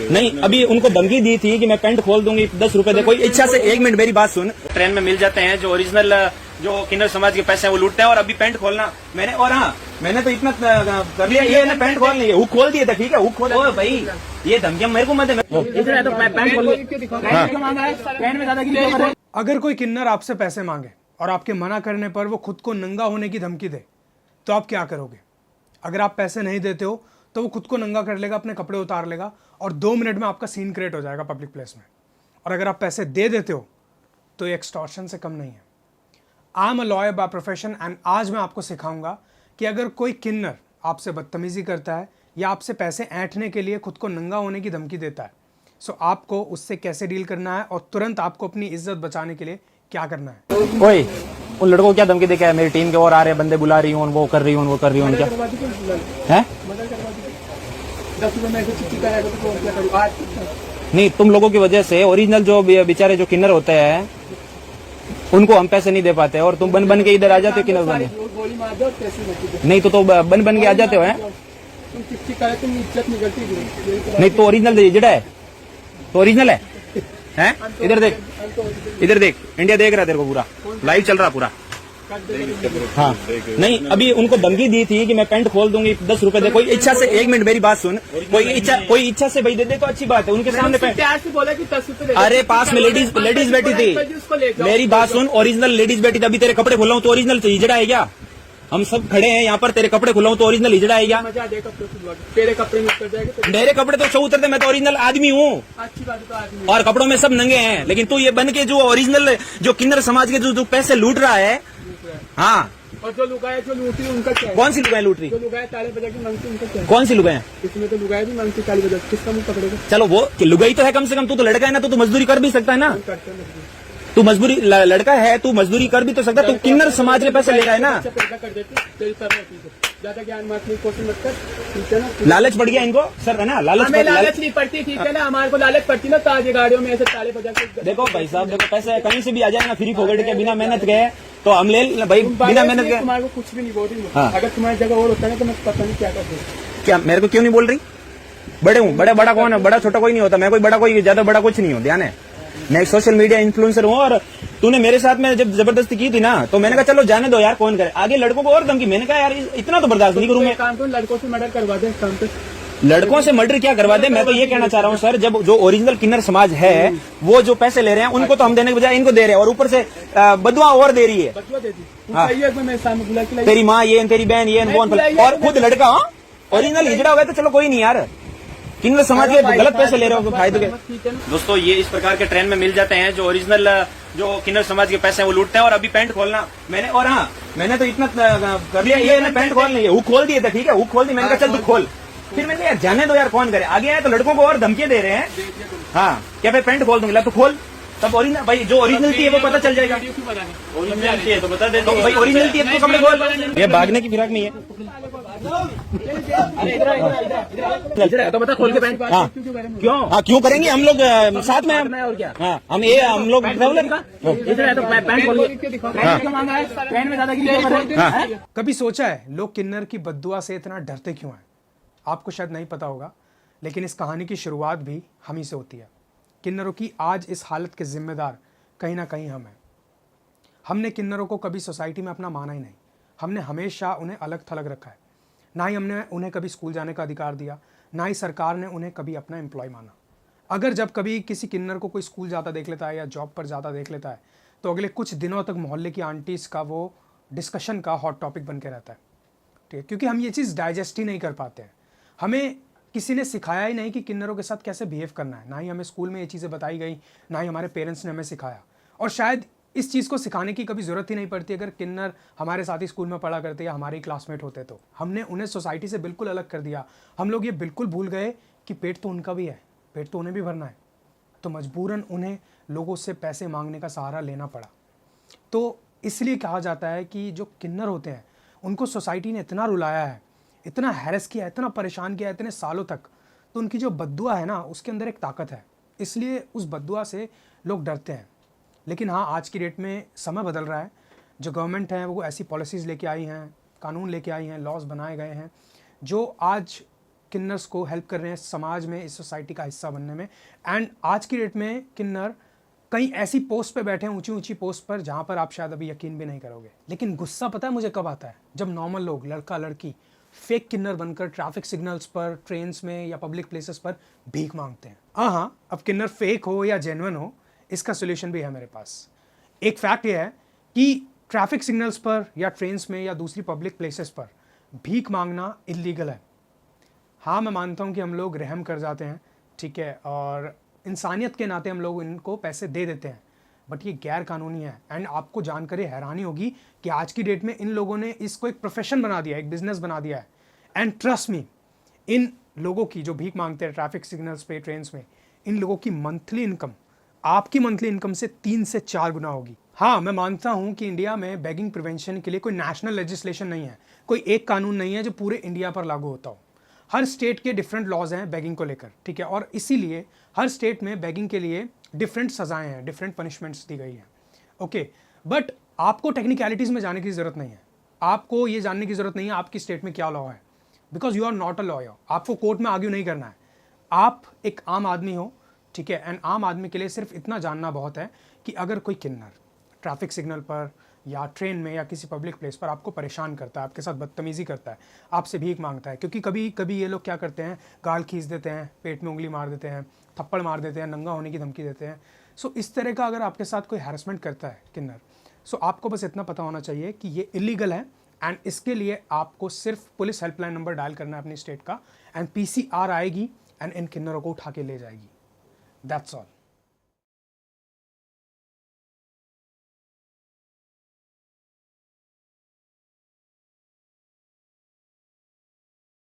नहीं, अभी उनको धमकी दी थी कि मैं पैंट खोल दूंगी, 10 रुपए दे। कोई इच्छा से, 1 मिनट मेरी बात सुन। ट्रेन में मिल जाते हैं जो ओरिजिनल, जो किन्नर समाज के पैसे हैं वो लूटते हैं, और अभी पैंट खोलना मैंने, और हाँ मैंने तो इतना कर लिया, ये ना पैंट खोल नहीं, हुक खोल दिए थे, ठीक है, हुक खोल। ओ भाई ये धमकियां मेरे को मत दे, तो मैं पैंट खोल। अगर कोई किन्नर आपसे पैसे मांगे और आपके मना करने पर वो खुद को नंगा होने की धमकी दे, तो आप क्या करोगे? अगर आप पैसे नहीं देते हो तो वो खुद को नंगा कर लेगा, अपने कपड़े उतार लेगा, और 2 मिनट में आपका सीन क्रिएट हो जाएगा पब्लिक प्लेस में। और अगर आप पैसे दे देते हो तो ये एक्सटॉर्शन से कम नहीं है। I am a lawyer by profession, and आज मैं आपको सिखाऊंगा कि अगर कोई किन्नर आपसे बदतमीजी करता है या आपसे पैसे ऐंठने के लिए खुद को नंगा होने की धमकी देता है, सो आपको उससे कैसे डील करना है और तुरंत आपको अपनी इज्जत बचाने के लिए क्या करना है। ओए, उन लड़कों को क्या धमकी दे के है? मेरी टीम के और आ रहे बंदे बुला रही हूँ, वो कर रही हूँ, वो कर रही हूँ, क्या है? नहीं, तुम लोगों की वजह से ओरिजिनल जो बेचारे जो किन्नर होते हैं उनको हम पैसे नहीं दे पाते, और तुम बन बन के इधर आ जाते हो किन्नर बन। नहीं तो बन बन के आ जाते हो, हैं? नहीं तो ओरिजिनल जड़ा है, तो ओरिजिनल है, हैं? इधर देख, इधर देख, इंडिया देख रहा है तेरे को, पूरा लाइव चल रहा पूरा। हाँ, नहीं, अभी उनको धमकी दी थी कि मैं पैंट खोल दूंगी, 10 रुपए दे। कोई इच्छा से, 1 मिनट मेरी बात सुन, कोई इच्छा से भाई दे दे तो अच्छी बात है, उनके सामने प्यार से बोला कि 10 रुपए। अरे पास में लेडीज बैठी थी, मेरी बात सुन, ओरिजिनल लेडीज बैठी थी। अभी तेरे कपड़े खुला हूँ तो ओरिजिनल हिजड़ा है क्या? हम सब खड़े हैं यहाँ पर, तेरे कपड़े खुला हूँ तो ओरिजिनल हिजड़ा है क्या? तेरे कपड़े में उतर जाएगा, मेरे कपड़े तो सब उतरते, मैं तो ओरिजिनल आदमी हूँ, अच्छी बात है तो आदमी, और कपड़ों में सब नंगे हैं। लेकिन तू ये बन के जो ओरिजिनल जो किन्नर समाज के जो पैसे लूट रहा है, हाँ, और जो लुगाए जो लूट रही है उनका क्या है? कौन सी लुगाई लूट रही? जो लुगाए ताले बजा के मांगती उनका क्या है? कौन सी लुगाई? इसमें तो लुगाए भी मांगती ताले बजा, किसका मुंह पकड़ेगा? चलो वो लुगाई तो है कम से कम, तू तो लड़का है ना, तो तू मजदूरी कर भी सकता है ना। करते हैं तू मजदूरी लड़का है, तू मजदूरी कर भी तो सकता है। तू किन्नर समाज के पैसे ले रहा है ना। पैदा कर देती तेरी तरह, ज्यादा ज्ञान मारने की कोशिश मत कर, ठीक है ना? लालच पड़ गया इनको सर, है ना? लालच नहीं पड़ती, ठीक है ना? हमारे को लालच पड़ती ना, ताजी गाड़ियों में ऐसे ताले बजा के। देखो भाई साहब, देखो पैसे कहीं से भी आ जाए ना, फ्री फोगट के, बिना मेहनत के, तो हम ले भाई, बिना मेहनत के। तुम्हारे को कुछ भी नहीं बोल रही। हाँ। अगर तुम्हारी जगह और होता है तो मैं पता नहीं क्या करती। क्या मेरे को क्यों नहीं बोल रही? बड़े हूँ, बड़ा कौन है? बड़ा छोटा कोई नहीं होता, मैं कोई बड़ा, कोई ज्यादा बड़ा कुछ नहीं हूँ, ध्यान है। मैं एक सोशल मीडिया इन्फ्लुएंसर हूँ, और तूने मेरे साथ में जब जबरदस्ती की थी ना, तो मैंने कहा चलो जाने दो यार, कौन करे आगे। लड़कों को और धमकी, मैंने कहा यार इतना तो बर्दाश्त नहीं करूँ मैं। काम तो लड़कों से मर्डर करवा दे, काम पे लड़कों से मर्डर क्या करवा दे? मैं तो ये कहना चाह रहा हूँ सर, जब जो ओरिजिनल किन्नर समाज है वो जो पैसे ले रहे हैं उनको तो हम देने के बजाय इनको दे रहे हैं, और ऊपर से बदुआ और दे रही है। बदुआ देती हाँ। मैं सामने बुला के तेरी माँ ये, तेरी बहन ये, और खुद लड़का। हाँ, ओरिजिनल हिजड़ा हो गया तो चलो कोई नहीं यार, किन्नर समाज के गलत पैसे ले रहे हो फायदे के। दोस्तों ये इस प्रकार के ट्रेन में मिल जाते हैं जो ओरिजिनल जो किन्नर समाज के पैसे हैं वो लूटते हैं, और अभी पैंट खोलना मैंने, और हाँ मैंने तो इतना कर लिया, ये ना पैंट खोल नहीं, हुक खोल दिए थे, ठीक है, हुक खोल दी। मैंने कहा चल तू खोल, फिर मैंने यार जाने दो यार, कौन करे आगे आए तो लड़कों को और धमकियां दे रहे हैं। हाँ, क्या भाई पैंट खोल दूंगा, तो खोल, तब ओरिजिनल भाई जो ओरिजिनलिटी है वो पता चल जाएगा। ओरिजिनलिटी है तो बता दे, तो भाई ओरिजिनलिटी है तो कपड़े खोल। ये भागने की फिराक में है, तो बता खोल के पैंट। हाँ क्यों? हाँ क्यों करेंगे हम लोग साथ में, और क्या? हाँ हम लोग कभी सोचा है लोग किन्नर की बद्दुआ से इतना डरते क्यों हैं? आपको शायद नहीं पता होगा, लेकिन इस कहानी की शुरुआत भी हम ही से होती है। किन्नरों की आज इस हालत के जिम्मेदार कहीं ना कहीं हम हैं। हमने किन्नरों को कभी सोसाइटी में अपना माना ही नहीं। हमने हमेशा उन्हें अलग थलग रखा है। ना ही हमने उन्हें कभी स्कूल जाने का अधिकार दिया, ना ही सरकार ने उन्हें कभी अपना एम्प्लॉय माना। अगर जब कभी किसी किन्नर को कोई स्कूल जाता देख लेता है या जॉब पर जाता देख लेता है, तो अगले कुछ दिनों तक मोहल्ले की आंटीज़ का वो डिस्कशन का हॉट टॉपिक बन के रहता है, ठीक है? क्योंकि हम ये चीज़ डाइजेस्ट ही नहीं कर पाते हैं। हमें किसी ने सिखाया ही नहीं कि किन्नरों के साथ कैसे बिहेव करना है। ना ही हमें स्कूल में ये चीज़ें बताई गई, ना ही हमारे पेरेंट्स ने हमें सिखाया। और शायद इस चीज़ को सिखाने की कभी ज़रूरत ही नहीं पड़ती अगर किन्नर हमारे साथ ही स्कूल में पढ़ा करते या हमारे क्लासमेट होते। तो हमने उन्हें सोसाइटी से बिल्कुल अलग कर दिया। हम लोग ये बिल्कुल भूल गए कि पेट तो उनका भी है, पेट तो उन्हें भी भरना है, तो मजबूरन उन्हें लोगों से पैसे मांगने का सहारा लेना पड़ा। तो इसलिए कहा जाता है कि जो किन्नर होते हैं उनको सोसाइटी ने इतना रुलाया है, इतना हैरेस किया, इतना परेशान किया इतने सालों तक, तो उनकी जो बद्दुआ है ना, उसके अंदर एक ताकत है, इसलिए उस बद्दुआ से लोग डरते हैं। लेकिन हाँ, आज की डेट में समय बदल रहा है। जो गवर्नमेंट है वो ऐसी पॉलिसीज़ लेके आई हैं, कानून लेके आई हैं, लॉज बनाए गए हैं जो आज किन्नर्स को हेल्प कर रहे हैं समाज में, इस सोसाइटी का हिस्सा बनने में। एंड आज की डेट में किन्नर कई ऐसी पोस्ट पे बैठे हैं, ऊंची ऊंची पोस्ट पर, जहाँ पर आप शायद अभी यकीन भी नहीं करोगे। लेकिन गुस्सा पता है मुझे कब आता है? जब नॉर्मल लोग, लड़का लड़की, फेक किन्नर बनकर ट्रैफिक सिग्नल्स पर, ट्रेन्स में या पब्लिक प्लेसेस पर भीख मांगते हैं। हाँ, अब किन्नर फेक हो या जेन्युइन हो, इसका सोल्यूशन भी है मेरे पास। एक फैक्ट ये है कि ट्रैफिक सिग्नल्स पर या ट्रेन्स में या दूसरी पब्लिक प्लेसेस पर भीख मांगना इलीगल है। हाँ, मैं मानता हूँ कि हम लोग रहम कर जाते हैं, ठीक है, और इंसानियत के नाते हम लोग इनको पैसे दे देते हैं, बट ये गैर कानूनी है। एंड आपको जानकर ये हैरानी होगी कि आज की डेट में इन लोगों ने इसको एक प्रोफेशन बना दिया है, एक बिजनेस बना दिया है। एंड ट्रस्ट मी, इन लोगों की जो भीख मांगते हैं ट्रैफिक सिग्नल्स पे, ट्रेन्स में, इन लोगों की मंथली इनकम आपकी मंथली इनकम से 3 से 4 गुना होगी। हाँ, मैं मानता हूँ कि इंडिया में बेगिंग प्रिवेंशन के लिए कोई नेशनल लेजिस्लेशन नहीं है, कोई एक कानून नहीं है जो पूरे इंडिया पर लागू होता हो। हर स्टेट के डिफरेंट लॉज हैं बेगिंग को लेकर, ठीक है, और इसीलिए हर स्टेट में बेगिंग के लिए डिफरेंट सजाएं हैं, डिफरेंट पनिशमेंट्स दी गई हैं। ओके, बट आपको टेक्निकलिटीज़ में जाने की ज़रूरत नहीं है। आपको ये जानने की ज़रूरत नहीं है आपकी स्टेट में क्या लॉ है, because you are not a lawyer. आपको कोर्ट में आर्ग्यू नहीं करना है। आप एक आम आदमी हो, ठीक है, एंड आम आदमी के लिए सिर्फ इतना जानना बहुत है कि अगर कोई किन्नर ट्रैफिक सिग्नल पर या ट्रेन में या किसी पब्लिक प्लेस पर आपको परेशान करता है, आपके साथ बदतमीज़ी करता है, आपसे भीख मांगता है, क्योंकि कभी कभी ये लोग क्या करते हैं, गाल खींच देते हैं, पेट में उंगली मार देते हैं, थप्पड़ मार देते हैं, नंगा होने की धमकी देते हैं। सो इस तरह का अगर आपके साथ कोई हैरेसमेंट करता है किन्नर, सो आपको बस इतना पता होना चाहिए कि ये इलीगल है। एंड इसके लिए आपको सिर्फ पुलिस हेल्पलाइन नंबर डायल करना है अपनी स्टेट का, एंड PCR आएगी एंड इन किन्नरों को उठा के ले जाएगी। That's all.